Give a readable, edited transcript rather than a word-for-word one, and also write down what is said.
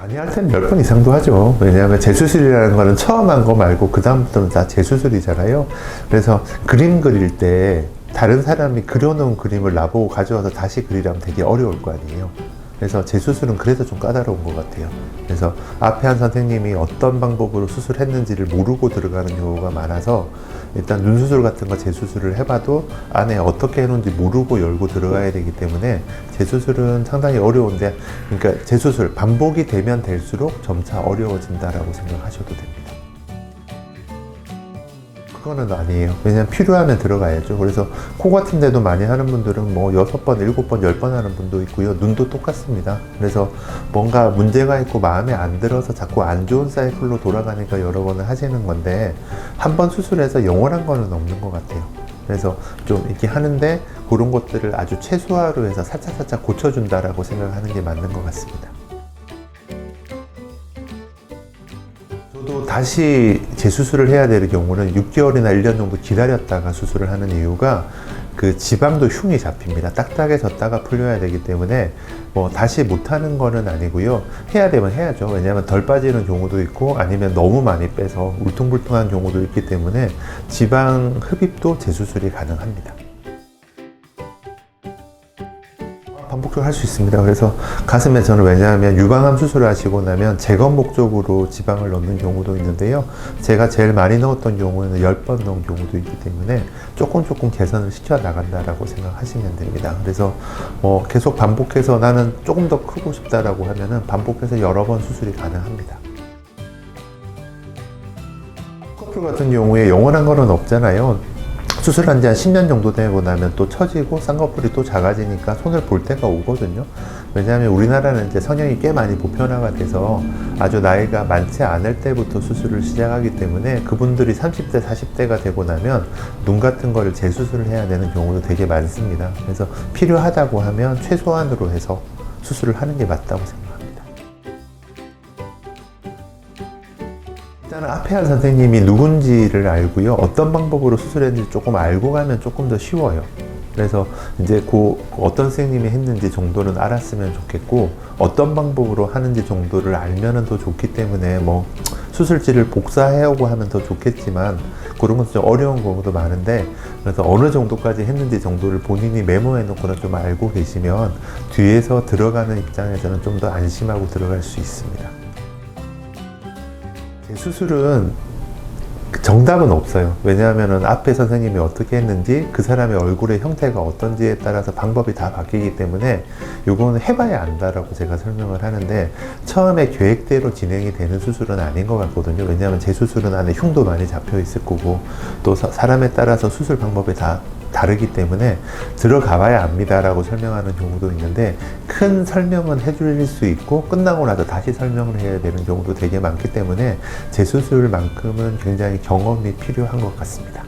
많이 할 때는 10번 이상도 하죠. 왜냐하면 재수술이라는 거는 처음 한 거 말고 그 다음부터는 다 재수술이잖아요. 그래서 그림 그릴 때 다른 사람이 그려놓은 그림을 나보고 가져와서 다시 그리려면 되게 어려울 거 아니에요. 그래서 재수술은 그래서 좀 까다로운 것 같아요. 그래서 앞에 한 선생님이 어떤 방법으로 수술했는지를 모르고 들어가는 경우가 많아서 일단 눈 수술 같은 거 재수술을 해봐도 안에 어떻게 해놓은지 모르고 열고 들어가야 되기 때문에 재수술은 상당히 어려운데, 그러니까 재수술 반복이 되면 될수록 점차 어려워진다라고 생각하셔도 됩니다. 그거는 아니에요. 왜냐면 필요하면 들어가야죠. 그래서 코 같은 데도 많이 하는 분들은 뭐 6번, 7번, 10번 하는 분도 있고요. 눈도 똑같습니다. 그래서 뭔가 문제가 있고 마음에 안 들어서 자꾸 안 좋은 사이클로 돌아가니까 여러 번을 하시는 건데, 한 번 수술해서 영원한 거는 없는 것 같아요. 그래서 좀 이렇게 하는데 그런 것들을 아주 최소화로 해서 살짝살짝 고쳐준다라고 생각하는 게 맞는 것 같습니다. 저도 다시 재수술을 해야 될 경우는 6개월이나 1년 정도 기다렸다가 수술을 하는 이유가, 그 지방도 흉이 잡힙니다. 딱딱해졌다가 풀려야 되기 때문에 뭐 다시 못하는 거는 아니고요. 해야 되면 해야죠. 왜냐하면 덜 빠지는 경우도 있고 아니면 너무 많이 빼서 울퉁불퉁한 경우도 있기 때문에 지방 흡입도 재수술이 가능합니다. 반복적으로 할 수 있습니다. 그래서 가슴에 저는, 왜냐하면 유방암 수술을 하시고 나면 재건 목적으로 지방을 넣는 경우도 있는데요. 제가 제일 많이 넣었던 경우에는 10번 넣은 경우도 있기 때문에 조금 개선을 시켜 나간다라고 생각하시면 됩니다. 그래서 계속 반복해서 나는 조금 더 크고 싶다라고 하면은 반복해서 여러 번 수술이 가능합니다. 커플 같은 경우에 영원한 거는 없잖아요. 수술한 지 한 10년 정도 되고 나면 또 처지고 쌍꺼풀이 또 작아지니까 손을 볼 때가 오거든요. 왜냐하면 우리나라는 이제 성형이 꽤 많이 보편화가 돼서 아주 나이가 많지 않을 때부터 수술을 시작하기 때문에 그분들이 30대, 40대가 되고 나면 눈 같은 거를 재수술을 해야 되는 경우도 되게 많습니다. 그래서 필요하다고 하면 최소한으로 해서 수술을 하는 게 맞다고 생각합니다. 일단은 앞에 한 선생님이 누군지를 알고요. 어떤 방법으로 수술했는지 조금 알고 가면 조금 더 쉬워요. 그래서 이제 어떤 선생님이 했는지 정도는 알았으면 좋겠고, 어떤 방법으로 하는지 정도를 알면은 더 좋기 때문에 뭐 수술지를 복사해오고 하면 더 좋겠지만 그런 건 좀 어려운 경우도 많은데, 그래서 어느 정도까지 했는지 정도를 본인이 메모해 놓거나 좀 알고 계시면 뒤에서 들어가는 입장에서는 좀 더 안심하고 들어갈 수 있습니다. 수술은 정답은 없어요. 왜냐하면 앞에 선생님이 어떻게 했는지, 그 사람의 얼굴의 형태가 어떤지에 따라서 방법이 다 바뀌기 때문에 이거는 해봐야 안다라고 제가 설명을 하는데, 처음에 계획대로 진행이 되는 수술은 아닌 것 같거든요. 왜냐하면 재수술은 안에 흉도 많이 잡혀 있을 거고 또 사람에 따라서 수술 방법이 다 다르기 때문에 들어가봐야 압니다라고 설명하는 경우도 있는데, 큰 설명은 해줄 수 있고 끝나고 나서 다시 설명을 해야 되는 경우도 되게 많기 때문에 재수술만큼은 굉장히 경험이 필요한 것 같습니다.